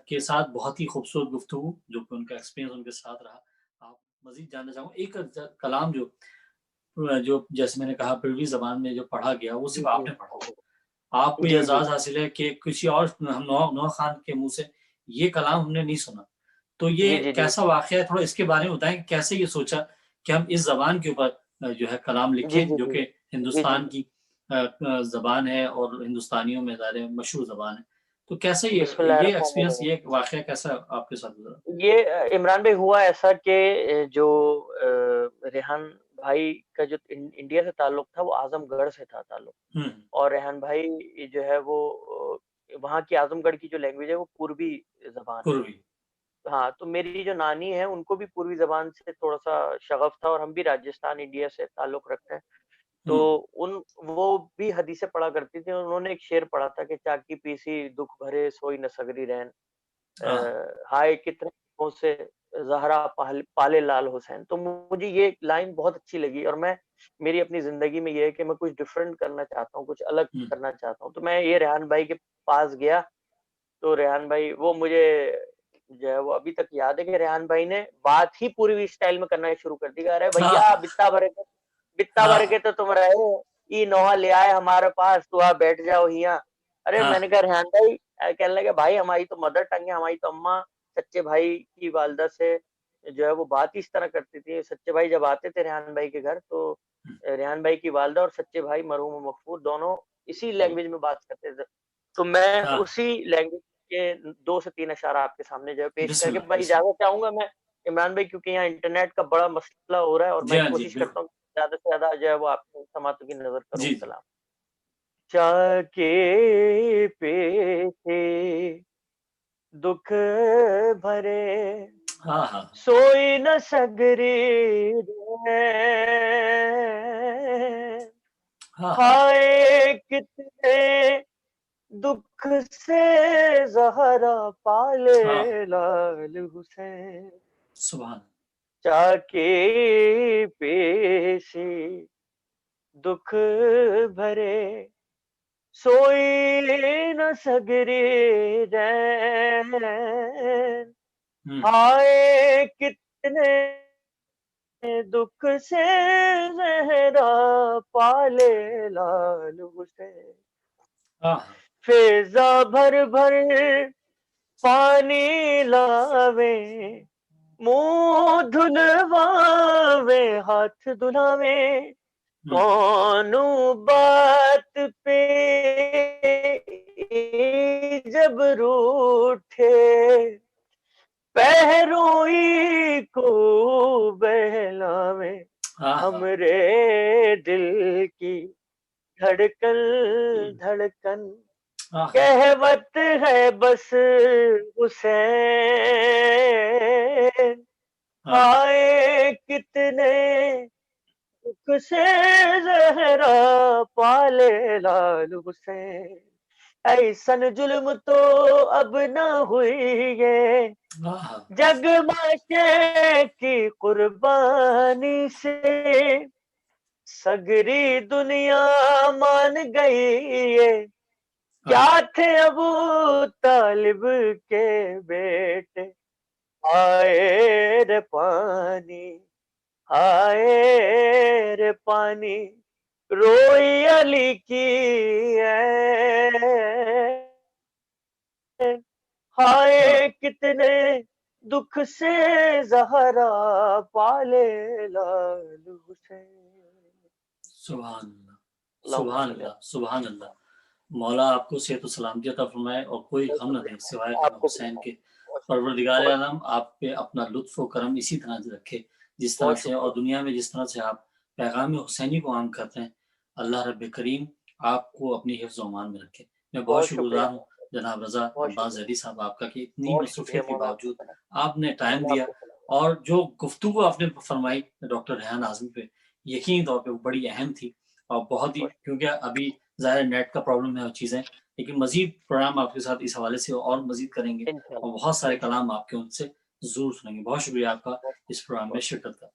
Speaker 1: کے ساتھ بہت ہی خوبصورت گفتگو، جو کہ ان کا ایکسپیرینس ان کے ساتھ رہا. آپ مزید جاننا چاہوں گا، ایک کلام جو جیسے میں نے کہا پروی زبان میں جو پڑھا گیا وہ صرف آپ نے پڑھا، آپ کو یہ اعزاز حاصل ہے کہ کسی اور نو خان کے منہ سے یہ کلام ہم نے نہیں سنا. تو یہ کیسا واقعہ ہے، تھوڑا اس کے بارے میں بتائیں کہ کیسے یہ سوچا کہ ہم اس زبان کے اوپر جو ہے کلام لکھیں، جو کہ ہندوستان کی زبان ہے اور ہندوستانیوں میں ظاہر مشہور زبان ہے. تو کیسے یہ ایکسپیرینس، یہ واقعہ کیسا آپ کے ساتھ گزرا؟
Speaker 3: یہ عمران بھائی ہوا ایسا کہ جو ریحان بھائی کا جو انڈیا سے تعلق تھا وہ اعظم گڑھ سے تھا تعلق، اور ریحان بھائی جو ہے وہ وہاں کی اعظم گڑھ کی جو لینگویج ہے وہ پوروی زبان ہے. ہاں، تو میری جو نانی ہے ان کو بھی پوروی زبان سے تھوڑا سا شغف تھا، اور ہم بھی راجستھان انڈیا سے تعلق رکھتے ہیں. تو وہ بھی حدیثیں پڑھا کرتی تھی. انہوں نے ایک شعر پڑھا تھا کہ چاکی پیسی دکھ بھرے سوئی نہ سگری رہن، ہائے کتنے سے زہرا پالے لال حسین. تو مجھے یہ لائن بہت اچھی لگی، اور میں میری اپنی زندگی میں یہ ہے کہ میں کچھ ڈفرینٹ کرنا چاہتا ہوں، کچھ الگ کرنا چاہتا ہوں. تو میں یہ ریحان بھائی کے پاس گیا، تو ریحان بھائی وہ مجھے جو ہے وہ ابھی تک یاد ہے کہ ریحان بھائی نے بات ہی پوری اسٹائل میں کرنا شروع کر دی. ارے بھیا بتا بھر کے تو تم رہے ای نوحہ لے آئے ہمارے پاس، تو آپ بیٹھ جاؤ ہیاں. ارے میں نے کہا ریحان بھائی، کہنے لگے بھائی ہماری تو مدر ٹنگ ہے، ہماری تو اماں سچے بھائی کی والدہ سے جو ہے وہ بات ہی اس طرح کرتی تھی. سچے بھائی جب آتے تھے ریحان بھائی کے گھر، تو ریحان بھائی کی والدہ اور سچے بھائی مرحوم مغفور دونوں اسی لینگویج میں بات کرتے تھے. تو میں اسی لینگویج کے 2 سے 3 اشعار آپ کے سامنے جو ہے پیش کر کے بھائی اجازت چاہوں گا میں عمران بھائی، کیونکہ یہاں انٹرنیٹ کا بڑا مسئلہ ہو رہا ہے، اور میں کوشش کرتا ہوں زیادہ سے زیادہ جو ہے وہ آپ کو سماعتوں کی نظر کروں. سلام. چاکے پیشے دکھ بھرے سوئی نہ سگری رہن، ہائے کتنے دکھ سے زہرا پالے لال حسین.
Speaker 1: سبحان.
Speaker 3: چاکے پیشے دکھ بھرے سوئی نہ سگری رہن، ہائے کتنے دکھ سے زہرا پالے لال حسین. فیضا بھر بھر پانی لاوے، منہ دھلواوے، ہاتھ دھلاوے، کون بات پہ جب روٹھے، پہروئی کو بہلاوے، ہمرے دل کی دھڑکن دھڑکن کہوت ہے بس حسین. ہائے کتنے دکھ سے زہرا پالے لال حسین. ایسن ظلم تو اب نہ ہوئی ہے، جگ باشے کی قربانی سے سگری دنیا مان گئی ہے. کیا تھے ابو طالب کے بیٹے، آئے رے پانی، آئے رے پانی، روئی علی کی ہائے کتنے دکھ سے زہرا پالے لال حسین.
Speaker 1: سبحان اللہ،
Speaker 3: اللہم
Speaker 1: سبحان
Speaker 3: صلی
Speaker 1: اللہ، سبحان اللہ. مولا آپ کو صحت و سلامتی عطا فرمائے اور کوئی غم نہ دے سوائے
Speaker 3: اللہ.
Speaker 1: غم
Speaker 3: آپ کو بھی
Speaker 1: حسین کے.
Speaker 3: بہت
Speaker 1: پروردگار
Speaker 3: بہت
Speaker 1: عالم آپ پہ اپنا لطف و کرم اسی طرح سے رکھے جس طرح
Speaker 3: بہت
Speaker 1: سے، اور
Speaker 3: شکریہ.
Speaker 1: دنیا میں جس طرح سے آپ پیغام حسینی کو عام کرتے ہیں. اللہ رب کریم آپ کو اپنی حفظ و امان میں رکھے. میں بہت
Speaker 3: بہت
Speaker 1: شکر
Speaker 3: شکریہ.
Speaker 1: گزار ہوں جناب رضا
Speaker 3: بہت
Speaker 1: عباس
Speaker 3: شکریہ.
Speaker 1: زیدی صاحب آپ کا کہ اتنی
Speaker 3: بہت شکریہ
Speaker 1: مصروفیت کے
Speaker 3: مولانا.
Speaker 1: باوجود آپ نے ٹائم
Speaker 3: اللہ
Speaker 1: دیا،
Speaker 3: آپ کو سلام.
Speaker 1: اور جو گفتگو آپ نے فرمائی ڈاکٹر ریحان اعظمی پہ، یقینی طور پہ وہ بڑی اہم تھی اور بہت ہی،
Speaker 3: بہت
Speaker 1: کیونکہ ابھی ظاہر نیٹ کا پرابلم ہے اور چیزیں، لیکن مزید پروگرام آپ کے ساتھ اس حوالے سے اور مزید کریں گے
Speaker 3: انشاءاللہ.
Speaker 1: اور بہت سارے
Speaker 3: انشاءاللہ.
Speaker 1: کلام آپ کے ان سے ضرور سنیں گے. بہت شکریہ آپ کا
Speaker 3: بہت
Speaker 1: اس پروگرام میں
Speaker 3: بہت
Speaker 1: شرکت کا.